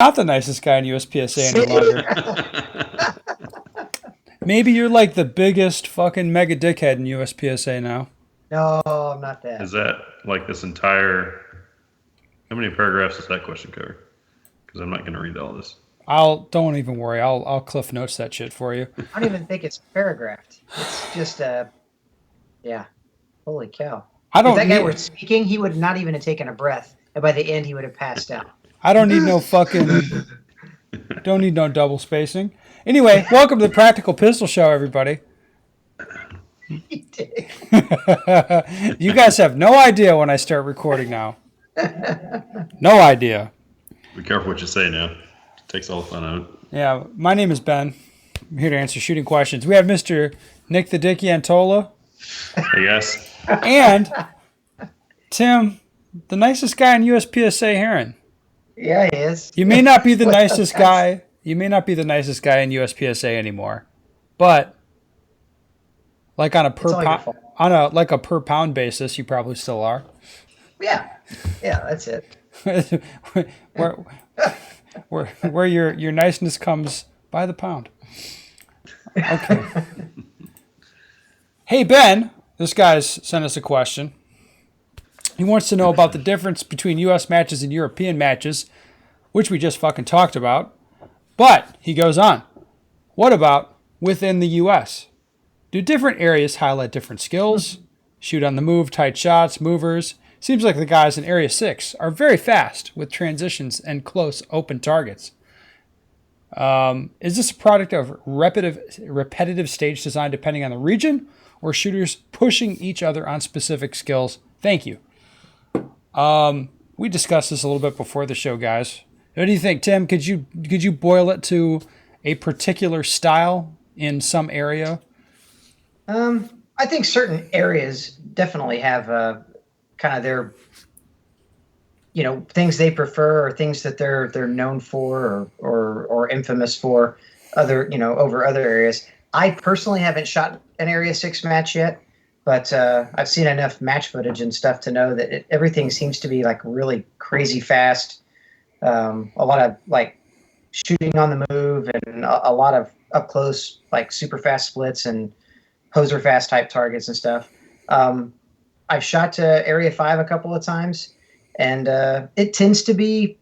not the nicest guy in USPSA any longer. Maybe you're like the biggest fucking mega dickhead in USPSA now. No, I'm not that. Is that like this entire? How many paragraphs does that question cover? Because I'm not going to read all this. Don't even worry. I'll cliff notes that shit for you. I don't even think it's paragraphed. It's just yeah. Holy cow! I If don't that guy need. were speaking, he would not even have taken a breath, and by the end, he would have passed out. I don't need no fucking. Don't need no double spacing. Anyway, welcome to the Practical Pistol Show, everybody. He did. You guys have no idea when I start recording now. No idea. Be careful what you say now. It takes all the fun out. Yeah, my name is Ben. I'm here to answer shooting questions. We have Mr. Nick the Dicky Antola Hey guys. and Tim, the nicest guy in USPSA Heron. Yeah, he is. You may not be the nicest guy. You may not be the nicest guy in USPSA anymore, but like on a It's all your fault. like a per pound basis, you probably still are. Yeah, that's it. where your niceness comes by the pound. Okay. Hey Ben, this guy's sent us a question. He wants to know about the difference between U.S. matches and European matches, which we just fucking talked about. But he goes on. What about within the U.S.? Do different areas highlight different skills? Shoot on the move, tight shots, movers. Seems like the guys in Area 6 are very fast with transitions and close open targets. Is this a product of repetitive stage design depending on the region, or shooters pushing each other on specific skills? Thank you. We discussed this a little bit before the show, guys. What do you think, Tim? Could you boil it to a particular style in some area? I think certain areas definitely have kind of their, things they prefer or things that they're known for or infamous for over other areas. I personally haven't shot an Area 6 match yet, but I've seen enough match footage and stuff to know that everything seems to be like really crazy fast. A lot of like shooting on the move and a lot of up close, like super fast splits and poser fast type targets and stuff. I've shot to Area 5 a couple of times, and it tends to be.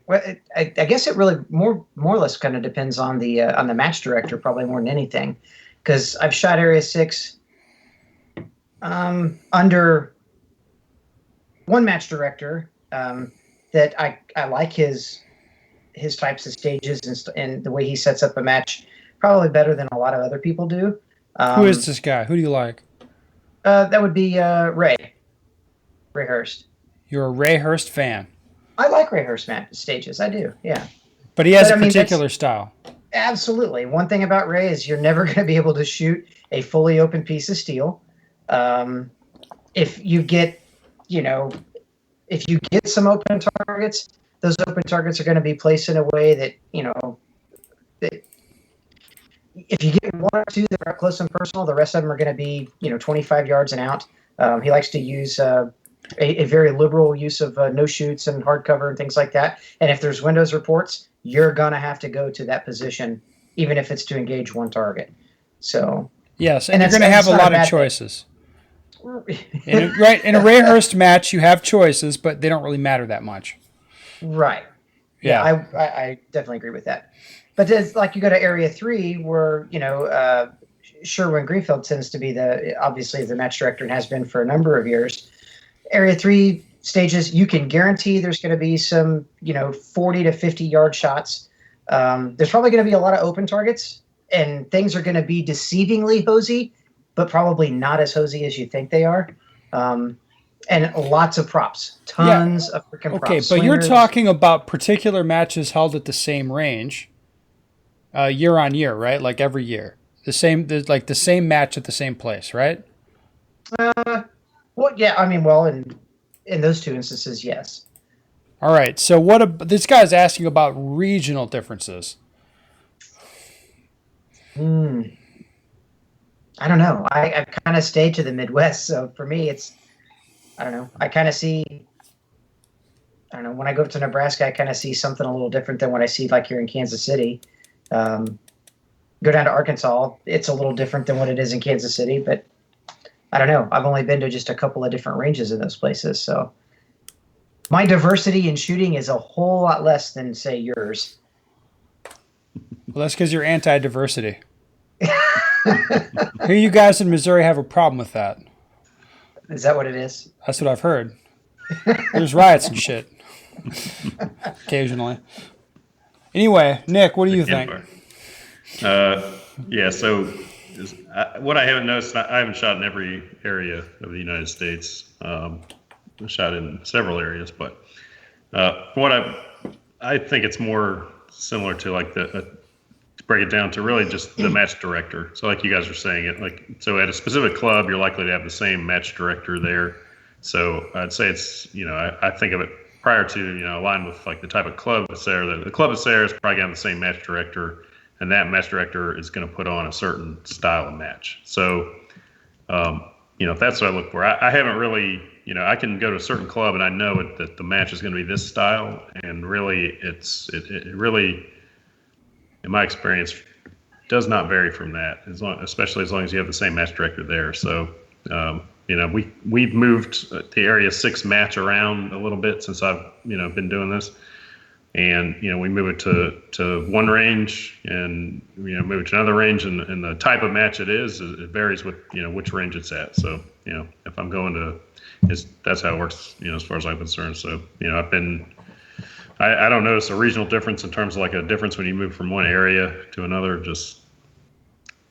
I guess it really more or less kind of depends on the match director, probably more than anything, because I've shot Area 6 under one match director that I like his types of stages and the way he sets up a match probably better than a lot of other people do. Who is this guy? Who do you like? That would be Ray Hurst. You're a Ray Hurst fan. I like Ray Hurst stages. I do, yeah. But he has a particular style. Absolutely. One thing about Ray is you're never going to be able to shoot a fully open piece of steel. If you get, some open targets, those open targets are going to be placed in a way that, that if you get one or two that are up close and personal, the rest of them are going to be, 25 yards and out. He likes to use a very liberal use of no shoots and hardcover and things like that. And if there's windows reports, you're going to have to go to that position, even if it's to engage one target. So yes, and you're going to have a lot of choices. In a Ray Hurst match, you have choices, but they don't really matter that much. Right. Yeah, I definitely agree with that. But it's like you go to Area 3 where, Sherwin Greenfield tends to be obviously the match director and has been for a number of years. Area 3 stages, you can guarantee there's going to be some, 40 to 50 yard shots. There's probably going to be a lot of open targets, and things are going to be deceivingly hosey, but probably not as hosey as you think they are. And lots of props, tons of freaking props. Okay, but you're talking about particular matches held at the same range, year on year, right? Like every year, the same match at the same place, right? Well, yeah, I mean, well, in those two instances, yes. All right. So this guy's asking about regional differences. I don't know. I've kind of stayed to the Midwest, so for me, I don't know. I kind of see I don't know. When I go up to Nebraska, I kind of see something a little different than what I see like here in Kansas City. Go down to Arkansas, it's a little different than what it is in Kansas City, but I don't know. I've only been to just a couple of different ranges in those places, so my diversity in shooting is a whole lot less than say yours. Well, that's because you're anti-diversity. Here, you guys in Missouri have a problem with that. Is that what it is? That's what I've heard. There's riots and shit occasionally. Anyway, Nick, what do you think? Yeah, so what I haven't noticed, I haven't shot in every area of the United States. I shot in several areas, but what I think it's more similar to like to break it down to really just the match director. So like you guys are saying it, like so at a specific club, you're likely to have the same match director there. So I'd say it's I think of it prior to aligned with like the type of club that's there. The club that's there is probably gonna have the same match director, and that match director is going to put on a certain style of match. So that's what I look for. I haven't really I can go to a certain club and I know that the match is going to be this style, and really it really, in my experience, does not vary from that, especially as long as you have the same match director there. So we've moved the Area 6 match around a little bit since I've been doing this, and we move it to one range and move it to another range, and the type of match it varies with which range it's at. So if I'm going to, that's how it works as far as I'm concerned. So I don't notice a regional difference in terms of like a difference when you move from one area to another. Just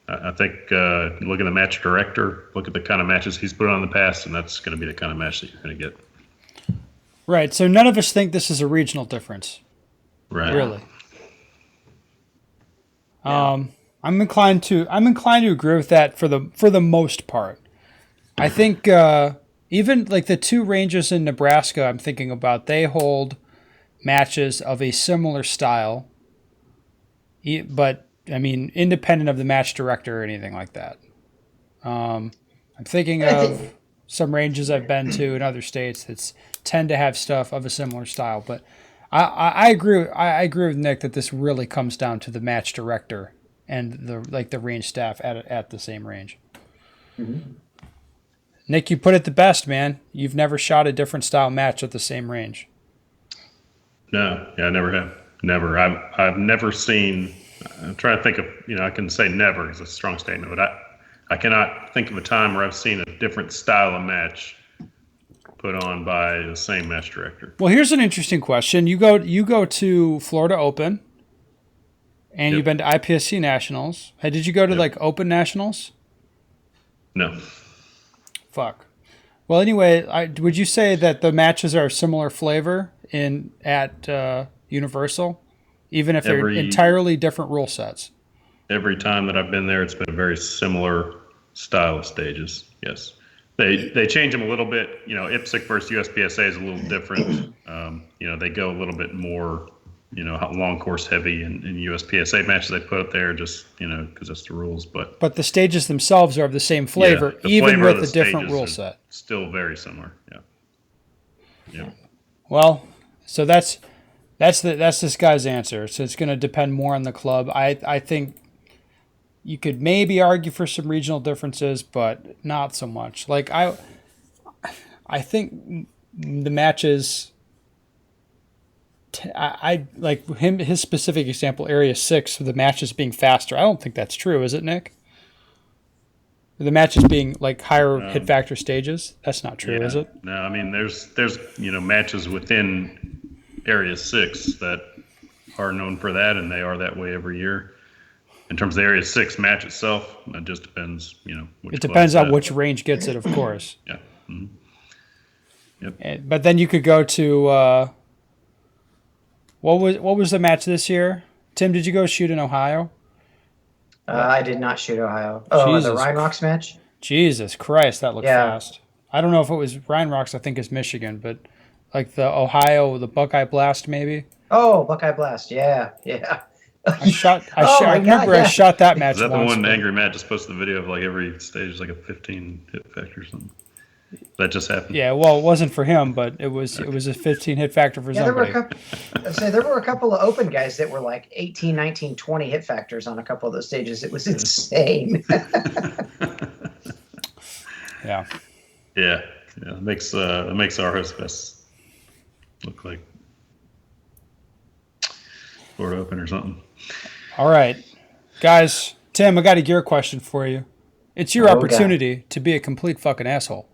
I think look at the match director, look at the kind of matches he's put on in the past, and that's going to be the kind of match that you're going to get. Right. So none of us think this is a regional difference. Right. Really. Yeah. I'm inclined to agree with that for the most part. I think even like the two ranges in Nebraska I'm thinking about, they hold matches of a similar style, but I mean independent of the match director or anything like that. I'm thinking of some ranges I've been to in other states that tend to have stuff of a similar style, but I agree. I agree with Nick that this really comes down to the match director and the range staff at the same range. Mm-hmm. Nick, you put it the best, man. You've never shot a different style match at the same range. No, yeah, I never have. Never. I've never seen. I'm trying to think of. I can say never is a strong statement, but I cannot think of a time where I've seen a different style of match put on by the same match director. Well, here's an interesting question. You go to Florida Open, and You've been to IPSC Nationals. Hey, did you go to like Open Nationals? No. Fuck. Well, anyway, would you say that the matches are similar flavor at Universal, even if they're entirely different rule sets? Every time that I've been there, it's been a very similar style of stages. Yes. They change them a little bit. IPSC versus USPSA is a little different. They go a little bit more, long course heavy, and USPSA matches they put up there just, because that's the rules. But the stages themselves are of the same flavor, even with a different rule set. Still very similar. Yeah. Yeah. Well, so that's this guy's answer. So it's going to depend more on the club. I think you could maybe argue for some regional differences, but not so much. Like I think the matches. I like his specific example, Area 6, the matches being faster. I don't think that's true, is it, Nick? The matches being like higher hit factor stages. That's not true, is it? No, I mean there's matches within Area 6 that are known for that, and they are that way every year. In terms of the Area 6 match itself, it just depends, it depends on which range gets it, of course. Yeah. Mm-hmm. Yep. But then you could go to what was the match this year? Tim, did you go shoot in Ohio? I did not shoot Ohio. Oh, the Rhine Rocks match? Jesus Christ, that looked fast. I don't know if it was Rhine Rocks, I think it's Michigan, but like the Ohio, the Buckeye Blast maybe? Oh, Buckeye Blast, yeah. I shot that match. Is that the one Angry Matt just posted the video of like every stage is like a 15 hit factor or something? That just happened. Yeah, well, it wasn't for him, but it was a 15 hit factor for Yeah, somebody. there were a couple of open guys that were like 18, 19, 20 hit factors on a couple of those stages. It was insane. Yeah. Yeah. It makes our host fest look like Florida Open or something. All right, guys. Tim, I got a gear question for you. It's your opportunity to be a complete fucking asshole.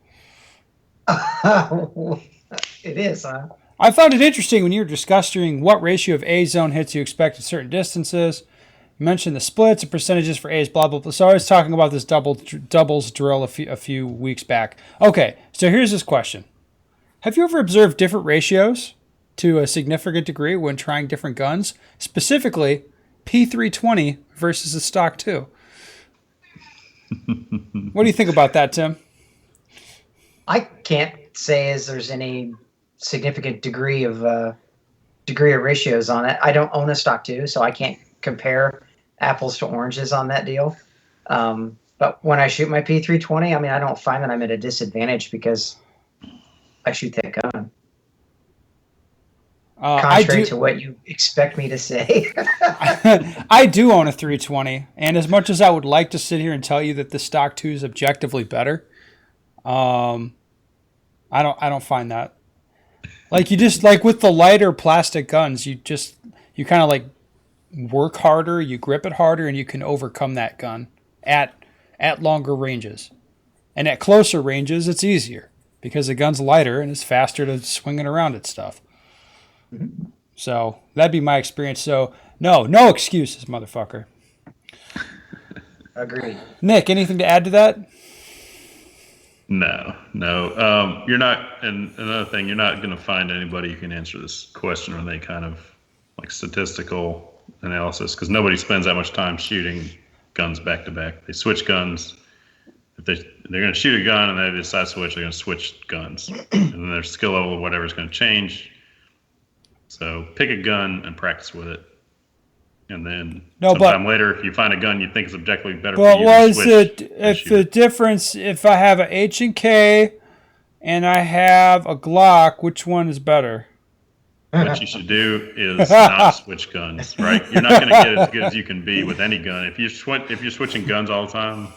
It is, huh? I found it interesting when you were discussing what ratio of A zone hits you expect at certain distances. You mentioned the splits and percentages for A's, blah, blah, blah. So I was talking about this doubles drill a few weeks back. Okay, so here's this question. Have you ever observed different ratios to a significant degree when trying different guns? Specifically, P320 versus a stock 2. What do you think about that, Tim? I can't say as there's any significant degree of ratios on it. I don't own a stock 2, so I can't compare apples to oranges on that deal. But when I shoot my P320, I mean, I don't find that I'm at a disadvantage because I shoot that gun. Contrary to what you expect me to say. I do own a 320, and as much as I would like to sit here and tell you that the stock 2 is objectively better, I don't find that. Like, you just, like with the lighter plastic guns, you kind of like work harder, you grip it harder, and you can overcome that gun at longer ranges. And at closer ranges, it's easier because the gun's lighter and it's faster to swing it around at stuff. So that'd be my experience. So no excuses, motherfucker. Agreed. Nick, anything to add to that? No. You're not, and another thing, you're not going to find anybody who can answer this question with any kind of like statistical analysis because nobody spends that much time shooting guns back to back. They switch guns. If they're going to shoot a gun and they decide to switch, they're going to switch guns, and then their skill level, whatever, is going to change. So pick a gun and practice with it. And then sometime later, if you find a gun you think is objectively better for you, was it if the difference, if I have a H&K and I have a Glock, which one is better? What you should do is not switch guns, right? You're not going to get as good as you can be with any gun. If you're switching guns all the time,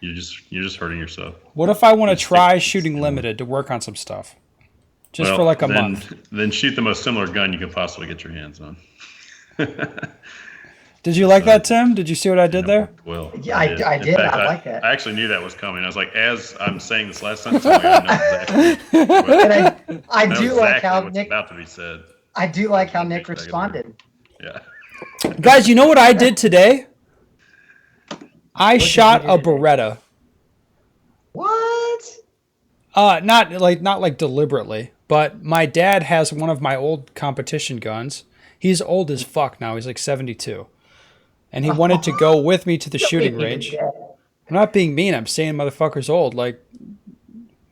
you're just hurting yourself. What if I want to try shooting limited to work on some stuff? Just for like a month. Then shoot the most similar gun you can possibly get your hands on. Did you like that, Tim? Did you see what I did there? Well, yeah, I did. In fact, I like that. I actually knew that was coming. I was like, as I'm saying this last sentence, I know exactly. And I do like how what's Nick about to be said. I do like how Nick responded. Yeah. Guys, you know what I did today? I shot a Beretta. What? Not like deliberately, but my dad has one of my old competition guns. He's old as fuck now. He's like 72. And he wanted to go with me to the shooting range. I'm not being mean. I'm saying motherfucker's old. Like,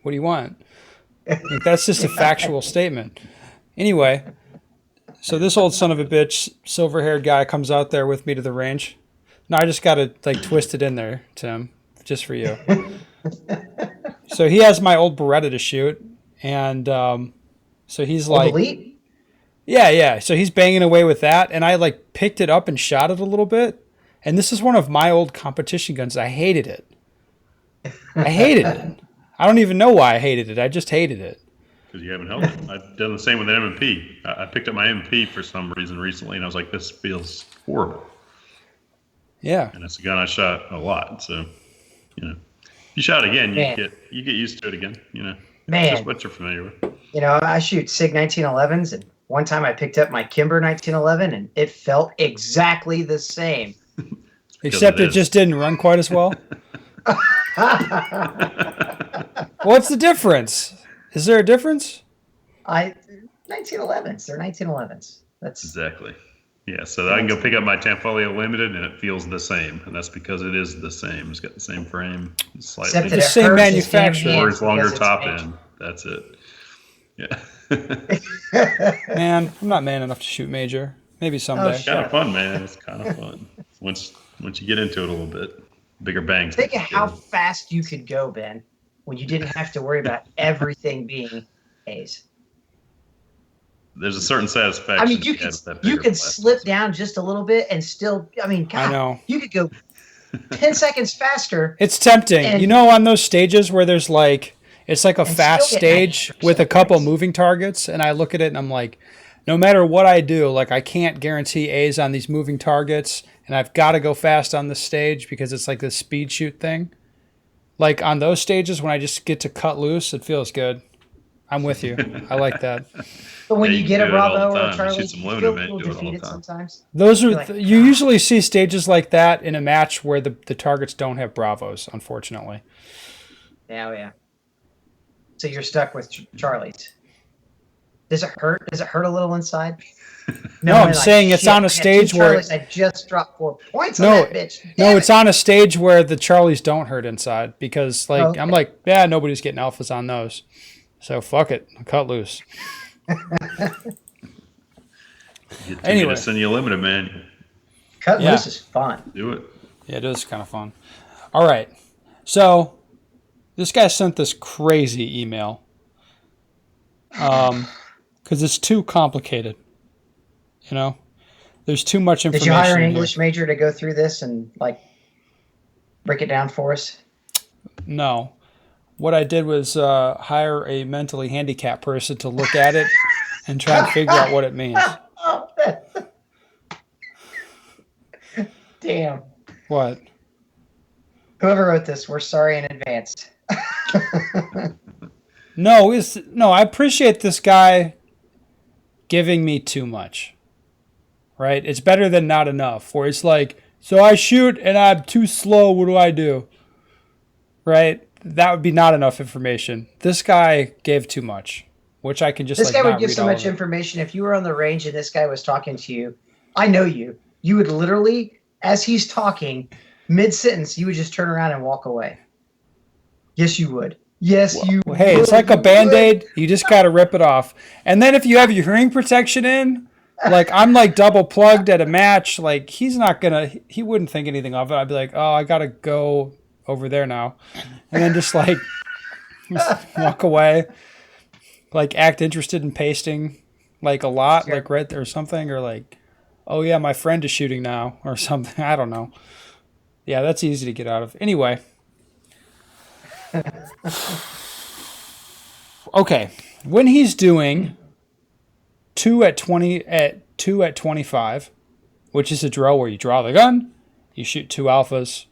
what do you want? Like, that's just a factual statement. Anyway, so this old son of a bitch, silver-haired guy comes out there with me to the range. No, I just got to like twist it in there, Tim, just for you. So he has my old Beretta to shoot, and so he's like, Elite? yeah. So he's banging away with that, and I like picked it up and shot it a little bit. And this is one of my old competition guns. I hated it. I don't even know why I hated it. I just hated it. Because you haven't held it. I've done the same with an M&P. I picked up my M&P for some reason recently, and I was like, this feels horrible. Yeah. And it's a gun I shot a lot, so if you shot again, you get used to it again. Man, just what you're familiar with. I shoot SIG 1911s, and one time I picked up my Kimber 1911, and it felt exactly the same. Except it just didn't run quite as well. What's the difference? Is there a difference? 1911s. They're 1911s. That's exactly. Yeah, so I can go pick up my Tanfoglio Limited, and it feels the same, and that's because it is the same. It's got the same frame, slightly the same manufacturer, or it's longer top end. That's it. Yeah. Man, I'm not man enough to shoot major. Maybe someday. It's kind of fun, man. It's kind of fun once you get into it a little bit. Bigger bangs. Think of how fast you could go, Ben. when you didn't have to worry about everything being A's. There's a certain satisfaction. I mean, to be had with that you bigger could blast slip also. down just a little bit and still. I mean, God, I know. you could go 10 seconds faster. It's tempting. And- You know, on those stages where there's like, it's like a And fast still get stage 90% with a couple points. moving targets, and I look at it and I'm like, no matter what I do, like I can't guarantee A's on these moving targets, and I've got to go fast on this stage because it's like this speed shoot thing. Like on those stages when I just get to cut loose, it feels good. I'm with you. I like that. But when Yeah, you you get can a do it all Bravo the or a time. You Charlie, shoot some you low feel a event, little do it all the defeated time. sometimes. Those are You're like, you usually see stages like that in a match where the targets don't have Bravos, unfortunately. Yeah, yeah. So you're stuck with Charlie's. Does it hurt? Does it hurt a little inside? No, I'm saying it's on a I got stage two where Charlies, I just dropped 4 points No, on that bitch. no, Damn it's it. on a stage where the Charlies don't hurt inside because, like, Oh, okay. I'm like, yeah, nobody's getting alphas on those, so fuck it, cut loose. Get 2 Anyway. minutes and you limit it, man. Cut Yeah. loose is fun. Do it. Yeah, it is kind of fun. All right, so this guy sent this crazy email, because it's too complicated. You know, there's too much Did information. you hire an in English here. major to go through this and like break it down for us? No. What I did was hire a mentally handicapped person to look at it and try and figure out what it means. Oh, damn. What? Whoever wrote this, we're sorry in advance. No, I appreciate this guy giving me too much. Right? It's better than not enough. Where it's like, so I shoot and I'm too slow. What do I do? Right? That would be not enough information. This guy gave too much, which I can just This like guy not would give read so all much of it. information. If you were on the range and this guy was talking to you, I know you. You would literally, as he's talking, mid-sentence, you would just turn around and walk away. Yes, you would. Yes, you Well, hey, it's would. like a You Band-Aid. You just got to rip it off. And then if you have your hearing protection in, like I'm like double plugged at a match, like he wouldn't think anything of it. I'd be like, oh, I got to go over there now. And then just like walk away, like act interested in pasting like a lot, Sure. like right there or something, or like, oh yeah, my friend is shooting now or something. I don't know. Yeah, that's easy to get out of. Anyway. Okay, when he's doing 2 at 20 at 2 at 25, which is a drill where you draw the gun, you shoot 2 alphas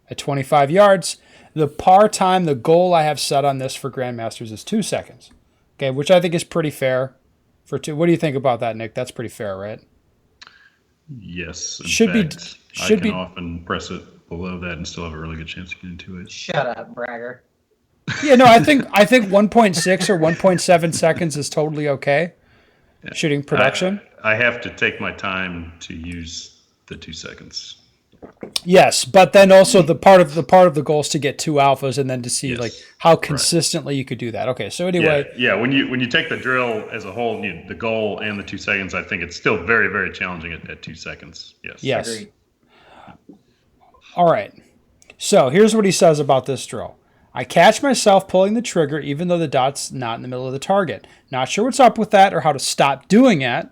at 25 yards. The par time, the goal I have set on this for Grandmasters is 2 seconds. Okay, which I think is pretty fair for 2. What do you think about that, Nick? That's pretty fair, right? Yes. In Should be- fact, should I can be- often press it below that and still have a really good chance of getting to it. Shut up, bragger. Yeah, no, I think 1.6 or 1.7 seconds is totally okay. Yeah. Shooting production. I have to take my time to use the 2 seconds. Yes, but then also the part of the goal is to get 2 alphas and then to see Yes. like how consistently you could do that. Okay, so Yeah, anyway, yeah. When you take the drill as a whole, the goal and the 2 seconds, I think it's still very, very challenging at 2 seconds. Yes. yes. Agreed. All right. So here's what he says about this drill. I catch myself pulling the trigger even though the dot's not in the middle of the target. Not sure what's up with that or how to stop doing it.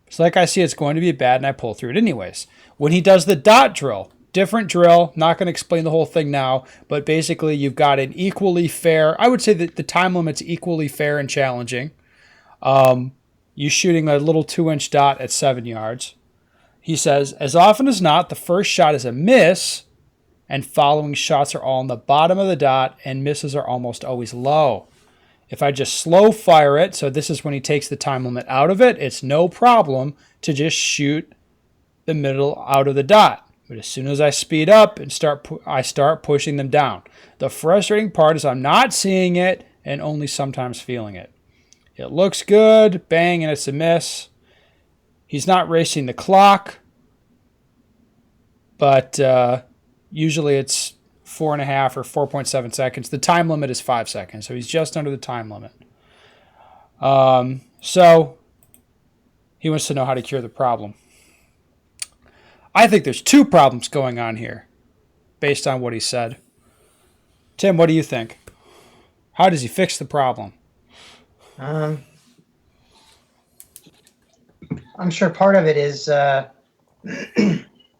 It's like I see it's going to be bad and I pull through it anyways. When he does the dot drill, different drill, not going to explain the whole thing now, but basically you've got an equally fair, I would say that the time limit's equally fair and challenging. You shooting a little 2-inch dot at 7 yards. He says, as often as not, the first shot is a miss, and following shots are all on the bottom of the dot, and misses are almost always low. If I just slow fire it, so this is when he takes the time limit out of it, it's no problem to just shoot the middle out of the dot. But as soon as I speed up and I start pushing them down. The frustrating part is I'm not seeing it and only sometimes feeling it. It looks good, bang, and it's a miss. He's not racing the clock, but usually it's 4.5 or 4.7 seconds. The time limit is 5 seconds, so he's just under the time limit. So he wants to know how to cure the problem. I think there's 2 problems going on here, based on what he said. Tim, what do you think? How does he fix the problem? I'm sure part of it is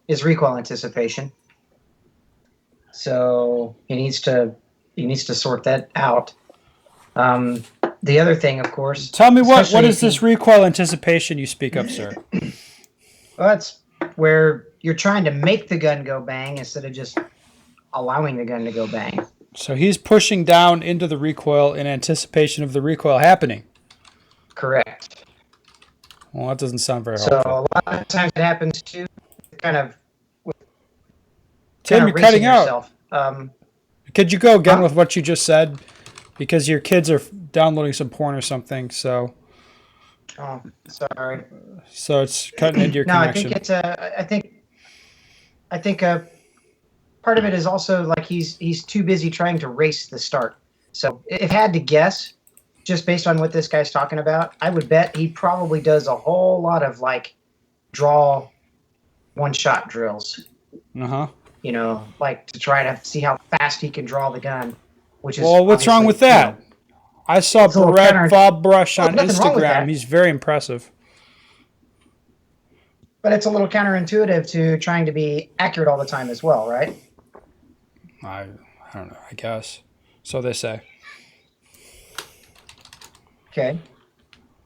is recoil anticipation. So he needs to sort that out. The other thing, of course. Tell me what is this recoil anticipation you speak of, sir? Well, that's where you're trying to make the gun go bang instead of just allowing the gun to go bang. So he's pushing down into the recoil in anticipation of the recoil happening. Correct. Well, that doesn't sound very So helpful. a lot of times it happens too, kind of Tim, you're cutting out. yourself. Could you go again with what you just said? Because your kids are downloading some porn or something, so. Oh, sorry. So it's cutting into your connection. I think it's I think part of it is also like he's too busy trying to race the start. So if I had to guess, just based on what this guy's talking about, I would bet he probably does a whole lot of like draw one-shot drills. Uh-huh. You know, like to try to see how fast he can draw the gun. Which is what's wrong with that? You know, I saw Bob Brush on Instagram. He's very impressive. But it's a little counterintuitive to trying to be accurate all the time as well, right? I don't know, I guess. So they say. Okay.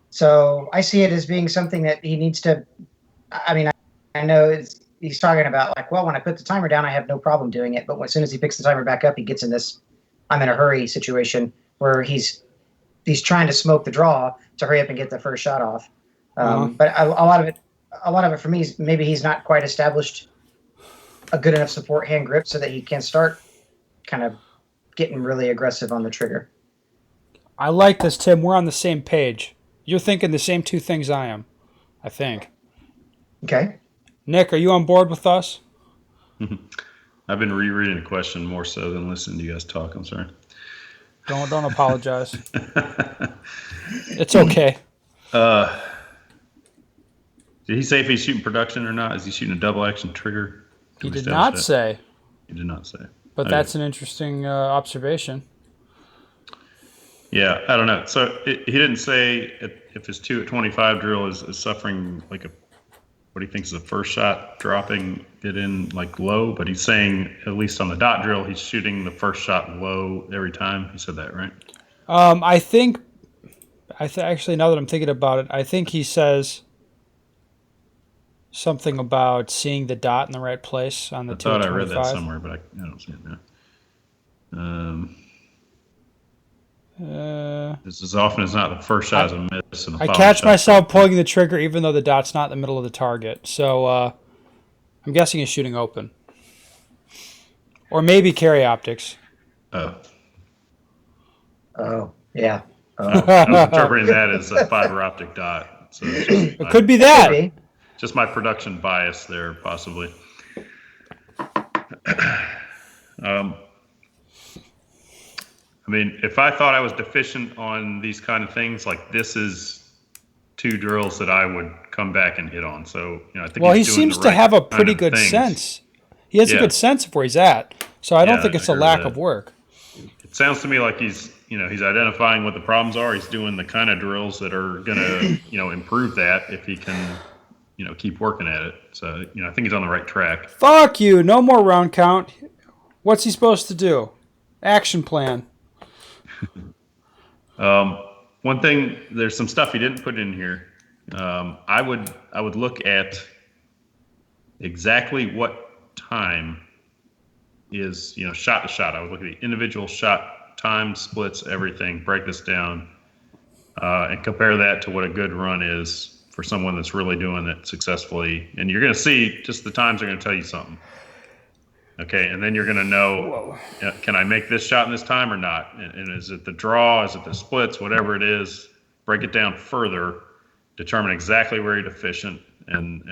So I see it as being something that he needs to, I mean, I know he's talking about like, well, when I put the timer down, I have no problem doing it. But as soon as he picks the timer back up, he gets in this I'm in a hurry situation where he's trying to smoke the draw to hurry up and get the first shot off. But a lot of it for me is maybe he's not quite established a good enough support hand grip so that he can start kind of getting really aggressive on the trigger. I like this, Tim. We're on the same page. You're thinking the same two things I am, I think. Okay. Nick, are you on board with us? I've been rereading the question more so than listening to you guys talk. I'm sorry. Don't apologize. It's okay. Did he say if he's shooting production or not? Is he shooting a double action trigger? He did not say. He did not say. But that's an interesting observation. Yeah, I don't know. So he didn't say if his 2 at 25 drill is suffering like what he thinks is a first shot dropping it in like low, but he's saying at least on the dot drill he's shooting the first shot low every time. He said that, right? I think actually now that I'm thinking about it, I think he says something about seeing the dot in the right place on the 2 at 25. I thought I read that somewhere, but I don't see it now. This as often as not the first shot is a miss. And I catch myself pulling the trigger even though the dot's not in the middle of the target. So I'm guessing he's shooting open. Or maybe carry optics. Oh, yeah. I was interpreting that as a fiber optic dot. So it could be that. Could be. Just my production bias there, possibly. I mean, if I thought I was deficient on these kind of things, like this is 2 drills that I would come back and hit on. So, I think. Well, he seems to have a pretty good sense. He has a good sense of where he's at. So I don't think it's a lack of work. It sounds to me like he's identifying what the problems are. He's doing the kind of drills that are going to, improve that if he can, keep working at it. So, I think he's on the right track. Fuck you. No more round count. What's he supposed to do? Action plan. One thing, there's some stuff he didn't put in here. I would look at exactly what time is, shot to shot. I would look at the individual shot time, splits, everything, break this down, and compare that to what a good run is for someone that's really doing it successfully. And you're going to see just the times are going to tell you something. Okay, and then you're going to know, can I make this shot in this time or not? And is it the draw? Is it the splits? Whatever it is, break it down further, determine exactly where you're deficient, and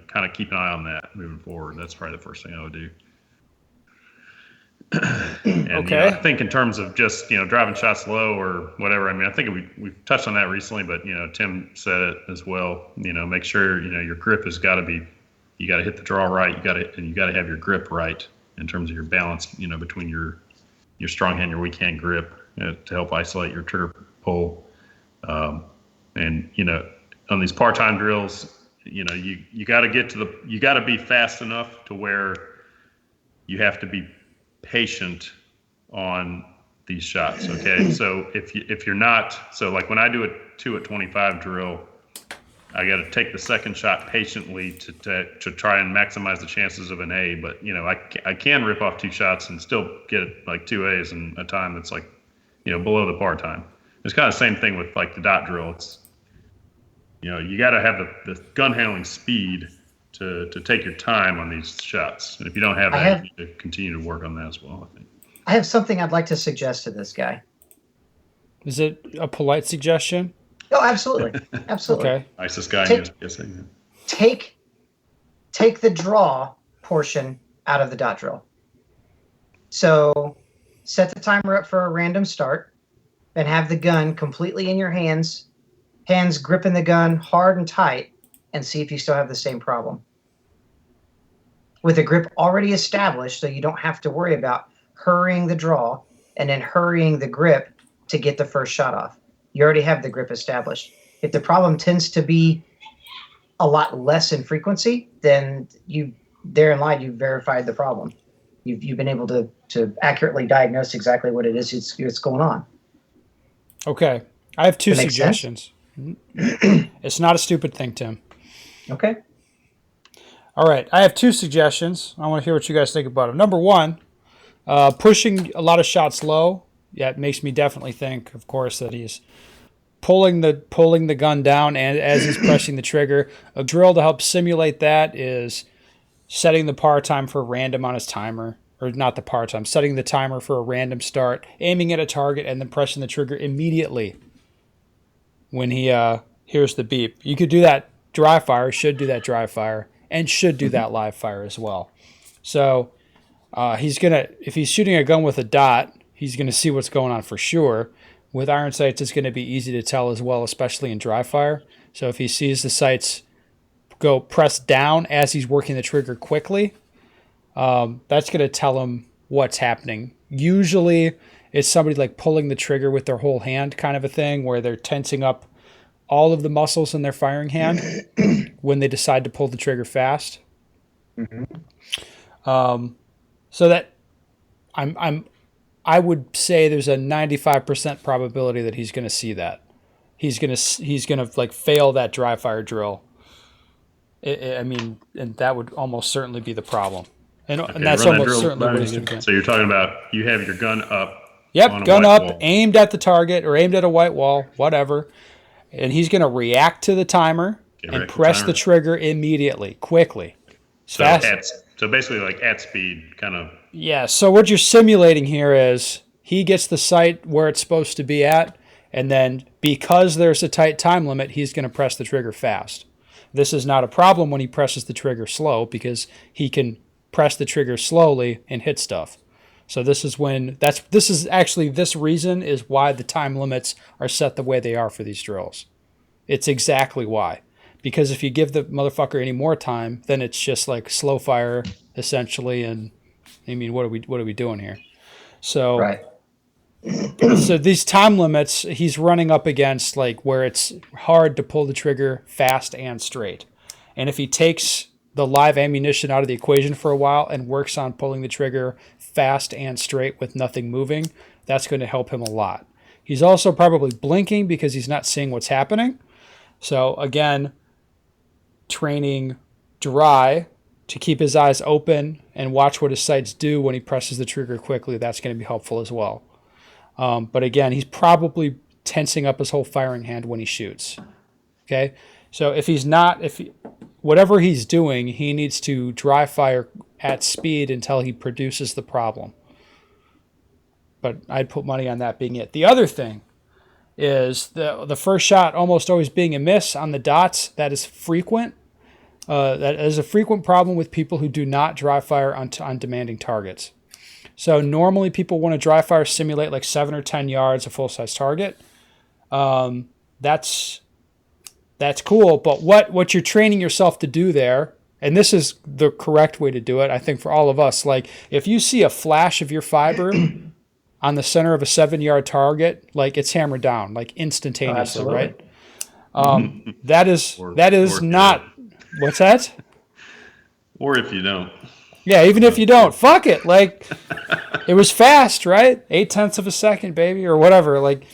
kind of keep an eye on that moving forward. That's probably the first thing I would do. And, okay. I think in terms of just, driving shots low or whatever, I mean, I think we've touched on that recently, but, Tim said it as well. Make sure, your grip has got to be, you got to hit the draw right. You got to have your grip right in terms of your balance, between your your strong hand, your weak hand grip to help isolate your trigger pull. And on these part-time drills, you got to you got to be fast enough to where you have to be patient on these shots. Okay, so if you're not, so like when I do a 2 at 25 drill, I got to take the second shot patiently to try and maximize the chances of an A. But I can rip off 2 shots and still get like 2 A's in a time that's like below the par time. It's kind of the same thing with like the dot drill. It's you got to have the gun handling speed to take your time on these shots. And if you don't have that, you need to continue to work on that as well, I think. I have something I'd like to suggest to this guy. Is it a polite suggestion? Oh, absolutely. Absolutely. Okay. Nicest guy Take- guessing. Take the draw portion out of the dot drill. So set the timer up for a random start and have the gun completely in your hands gripping the gun hard and tight, and see if you still have the same problem. With the grip already established, so you don't have to worry about hurrying the draw and then hurrying the grip to get the first shot off. You already have the grip established. If the problem tends to be a lot less in frequency, then therein lied, you've verified the problem. You've been able to accurately diagnose exactly what it is that's going on. Okay. I have 2 That makes suggestions. It's not a stupid thing, Tim. Okay. All right. I have 2 suggestions. I want to hear what you guys think about them. Number 1, pushing a lot of shots low. Yeah, it makes me definitely think, of course, that he's pulling the gun down and as he's pressing the trigger. A drill to help simulate that is setting the par time for random on his timer. Or not the par time, setting the timer for a random start, aiming at a target, and then pressing the trigger immediately when he hears the beep. You could do that dry fire, should do that dry fire, and should do that live fire as well. So if he's shooting a gun with a dot, he's gonna see what's going on for sure. With iron sights, it's gonna be easy to tell as well, especially in dry fire. So if he sees the sights go press down as he's working the trigger quickly, that's gonna tell him what's happening. Usually it's somebody like pulling the trigger with their whole hand kind of a thing, where they're tensing up all of the muscles in their firing hand when they decide to pull the trigger fast. Mm-hmm. So that I would say there's a 95% probability that he's going to see that. He's going to like fail that dry fire drill. And that would almost certainly be the problem. And that's almost certainly what he's going to do. So you're talking about you have your gun up. Yep, gun up, aimed at the target or aimed at a white wall, whatever. And he's going to react to the timer and press the trigger immediately, quickly. So basically like at speed, kind of. Yeah, so what you're simulating here is he gets the sight where it's supposed to be at, and then because there's a tight time limit, he's going to press the trigger fast. This is not a problem when he presses the trigger slow, because he can press the trigger slowly and hit stuff. So this is this reason is why the time limits are set the way they are for these drills. It's exactly why. Because if you give the motherfucker any more time, then it's just like slow fire essentially. And I mean, what are we doing here? So, right. So these time limits, he's running up against like where it's hard to pull the trigger fast and straight. And if he takes the live ammunition out of the equation for a while and works on pulling the trigger fast and straight with nothing moving, that's going to help him a lot. He's also probably blinking because he's not seeing what's happening. So again, training dry to keep his eyes open and watch what his sights do when he presses the trigger quickly, that's going to be helpful as well. But again, he's probably tensing up his whole firing hand when he shoots. Okay? So whatever he's doing, he needs to dry fire at speed until he produces the problem. But I'd put money on that being it. The other thing is the first shot almost always being a miss on the dots. That is frequent. That is a frequent problem with people who do not dry fire on demanding targets. So normally people want to dry fire simulate like 7 or 10 yards a full-size target. That's cool, but what you're training yourself to do there, and this is the correct way to do it, I think, for all of us, like if you see a flash of your fiber on the center of a 7-yard target, like it's hammered down, like instantaneously, right? That is Or not. What's that? Or if you don't. Yeah, even if you don't, fuck it. Like, it was fast, right? 0.8 of a second, baby, or whatever. Like,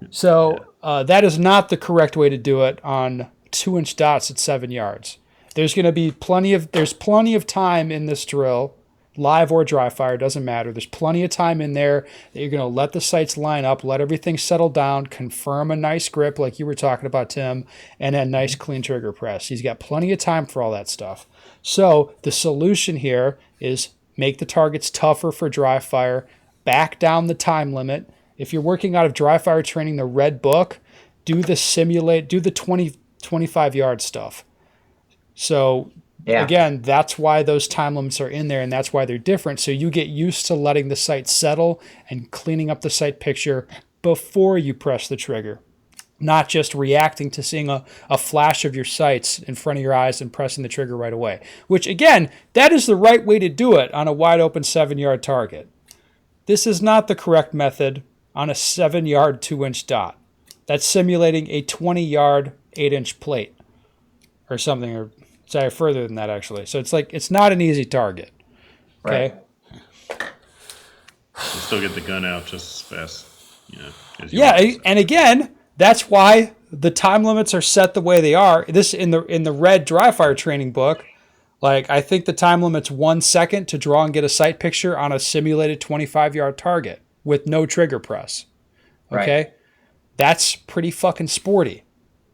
so that is not the correct way to do it on 2-inch dots at 7 yards. There's going to be plenty of time in this drill, live or dry fire, doesn't matter. There's plenty of time in there that you're going to let the sights line up, let everything settle down, confirm a nice grip like you were talking about, Tim, and a nice clean trigger press. He's got plenty of time for all that stuff. So the solution here is make the targets tougher for dry fire, back down the time limit. If you're working out of dry fire training, the red book, do the 20, 25 yard stuff. So again, that's why those time limits are in there, and that's why they're different. So you get used to letting the sight settle and cleaning up the sight picture before you press the trigger, not just reacting to seeing a flash of your sights in front of your eyes and pressing the trigger right away, which again, that is the right way to do it on a wide open 7-yard target. This is not the correct method on a 7-yard 2-inch dot. That's simulating a 20-yard 8-inch plate or something, or sorry, further than that actually. So it's not an easy target. Okay. Right. You still get the gun out just as fast, as you Yeah, want. and again, that's why the time limits are set the way they are. This in the red dry fire training book, like I think the time limit's 1 second to draw and get a sight picture on a simulated 25-yard target with no trigger press. Okay? Right. That's pretty fucking sporty.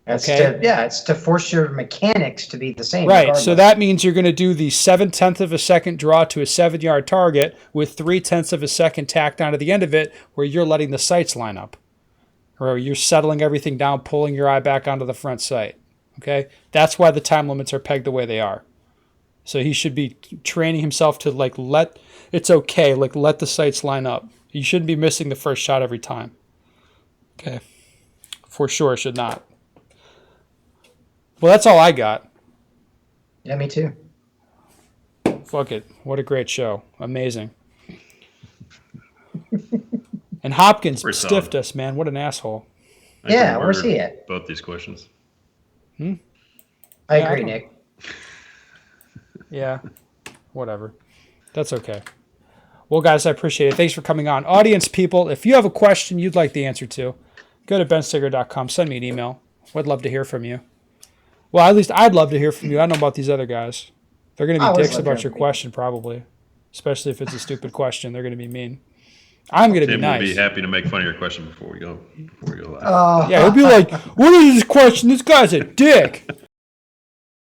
It's Okay. it's to force your mechanics to be the same. Right. regardless. So that means you're going to do the 0.7 of a second draw to a 7-yard target with 0.3 of a second tacked onto the end of it, where you're letting the sights line up, or you're settling everything down, pulling your eye back onto the front sight. Okay. That's why the time limits are pegged the way they are. So he should be training himself to let the sights line up. You shouldn't be missing the first shot every time. Okay. For sure, should not. Well, that's all I got. Yeah, me too. Fuck it. What a great show. Amazing. And Hopkins Pretty stiffed solid. us, man. What an asshole. I Yeah, couldn't where's order he at? Both these questions. I Yeah, I agree, don't- Nick. Yeah. Whatever. That's okay. Well, guys, I appreciate it. Thanks for coming on. Audience people, if you have a question you'd like the answer to, go to bensteger.com. Send me an email. I'd love to hear from you. Well, at least I'd love to hear from you. I don't know about these other guys. They're going to I be always dicks love about hearing your from question, probably. Especially if it's a stupid question. They're going to be mean. I'm going to be Tim will nice. be happy to make fun of your question before we go live. Oh, Yeah, he'll be like, what is this question? This guy's a dick.